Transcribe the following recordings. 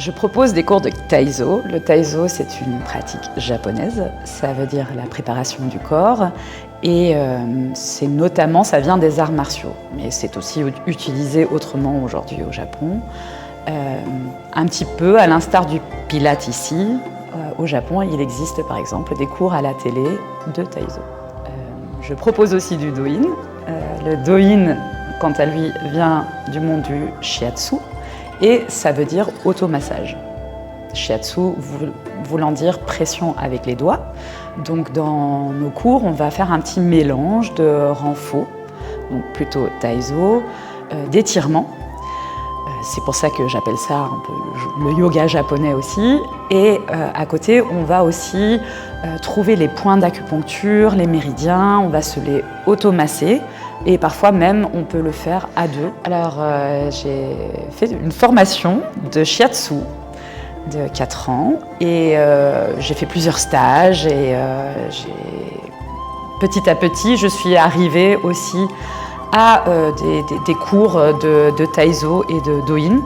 Je propose des cours de Taizo. Le Taizo, c'est une pratique japonaise. Ça veut dire la préparation du corps. Et c'est notamment, ça vient des arts martiaux. Mais c'est aussi utilisé autrement aujourd'hui au Japon. Un petit peu à l'instar du Pilates ici. Au Japon, il existe par exemple des cours à la télé de Taizo. Je propose aussi du Do-in. Le Do-in, quant à lui, vient du monde du shiatsu. Et ça veut dire automassage. Shiatsu voulant dire pression avec les doigts. Donc dans nos cours, on va faire un petit mélange de renfo, donc plutôt Taizo, d'étirement. C'est pour ça que j'appelle ça un peu le yoga japonais aussi. Et à côté, on va aussi trouver les points d'acupuncture, les méridiens, on va se les automasser. Et parfois même, on peut le faire à deux. Alors, j'ai fait une formation de shiatsu de 4 ans et j'ai fait plusieurs stages et petit à petit, je suis arrivée aussi à des cours de Taizo et de Do-in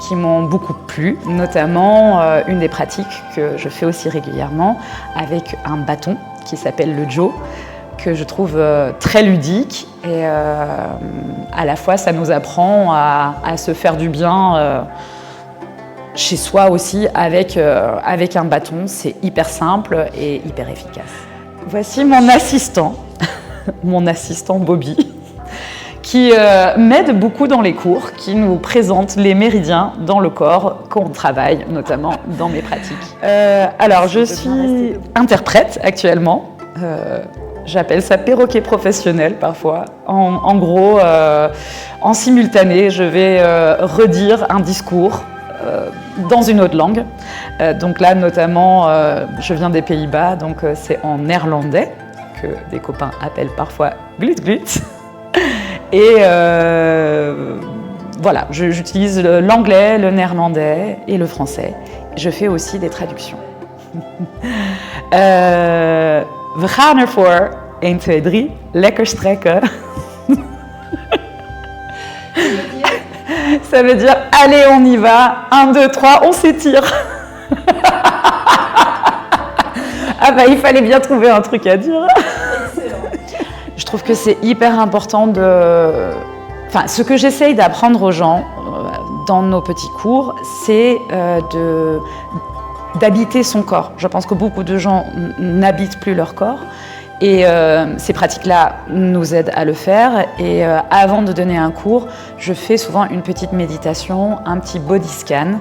qui m'ont beaucoup plu, notamment une des pratiques que je fais aussi régulièrement avec un bâton qui s'appelle le Jo, que je trouve très ludique et à la fois ça nous apprend à se faire du bien chez soi aussi avec un bâton. C'est hyper simple et hyper efficace. Voici mon assistant, mon assistant Bobby, qui m'aide beaucoup dans les cours, qui nous présente les méridiens dans le corps quand on travaille, notamment dans mes pratiques. Alors je suis interprète actuellement. J'appelle ça perroquet professionnel parfois. En gros, en simultané, je vais redire un discours dans une autre langue. Donc là, notamment, je viens des Pays-Bas, donc c'est en néerlandais, que des copains appellent parfois glut glut. Et voilà, j'utilise l'anglais, le néerlandais et le français. Je fais aussi des traductions. We gaan ervoor. 1, 2, 3. Lekker strekken. Ça veut dire, allez, on y va. 1, 2, 3, on s'étire. Ah bah, il fallait bien trouver un truc à dire. Excellent. Je trouve que c'est hyper important Enfin, ce que j'essaye d'apprendre aux gens dans nos petits cours, c'est d'habiter son corps. Je pense que beaucoup de gens n'habitent plus leur corps et ces pratiques-là nous aident à le faire. Et avant de donner un cours, je fais souvent une petite méditation, un petit body scan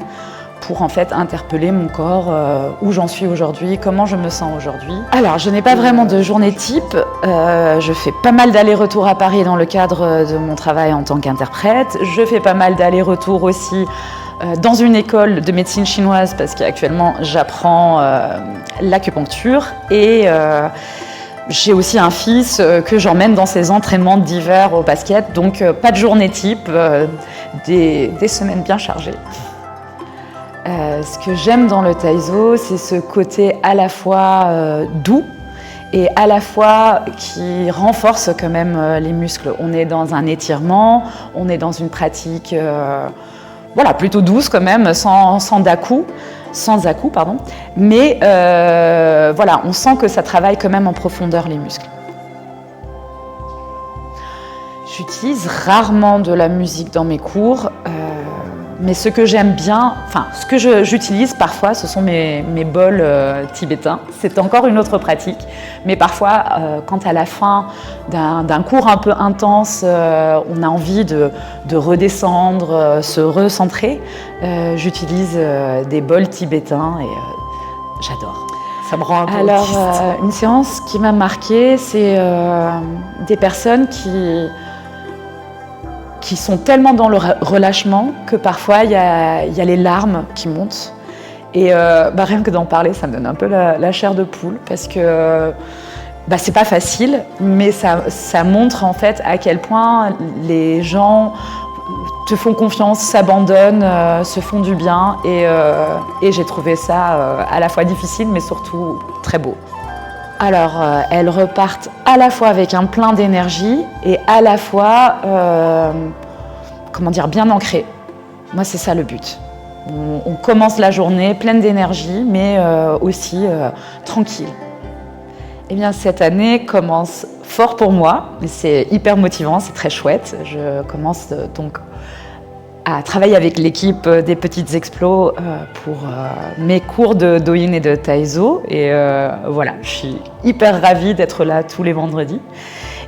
pour en fait interpeller mon corps, où j'en suis aujourd'hui, comment je me sens aujourd'hui. Alors, je n'ai pas vraiment de journée type. Je fais pas mal d'allers-retours à Paris dans le cadre de mon travail en tant qu'interprète. Je fais pas mal d'allers-retours aussi dans une école de médecine chinoise parce qu'actuellement j'apprends l'acupuncture et j'ai aussi un fils que j'emmène dans ses entraînements d'hiver au basket, donc pas de journée type, des semaines bien chargées. Ce que j'aime dans le Taizo, c'est ce côté à la fois doux et à la fois qui renforce quand même les muscles. On est dans un étirement, on est dans une pratique voilà, plutôt douce quand même, sans à-coups, pardon. Mais voilà, on sent que ça travaille quand même en profondeur les muscles. J'utilise rarement de la musique dans mes cours, mais ce que j'aime bien, enfin ce que j'utilise parfois, ce sont mes bols tibétains. C'est encore une autre pratique, mais parfois, quand à la fin d'un cours un peu intense, on a envie de redescendre, se recentrer, j'utilise des bols tibétains et j'adore. Ça me rend un peu autiste. Alors, une séance qui m'a marquée, c'est des personnes qui sont tellement dans le relâchement que parfois il y a les larmes qui montent. Et rien que d'en parler, ça me donne un peu la chair de poule parce que c'est pas facile, mais ça montre en fait à quel point les gens te font confiance, s'abandonnent, se font du bien. Et j'ai trouvé ça à la fois difficile, mais surtout très beau. Alors, elles repartent à la fois avec un plein d'énergie et à la fois, bien ancrées. Moi, c'est ça le but. On commence la journée pleine d'énergie, mais aussi tranquille. Eh bien, cette année commence fort pour moi, c'est hyper motivant, c'est très chouette. Je commence donc à travailler avec l'équipe des Petites Explos pour mes cours de Douyin et de Taizo. Et voilà, je suis hyper ravie d'être là tous les vendredis.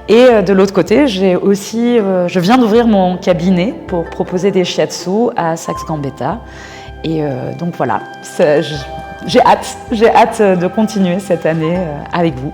Et de l'autre côté, je viens d'ouvrir mon cabinet pour proposer des shiatsu à Saxe-Gambetta. Et donc voilà, j'ai hâte de continuer cette année avec vous.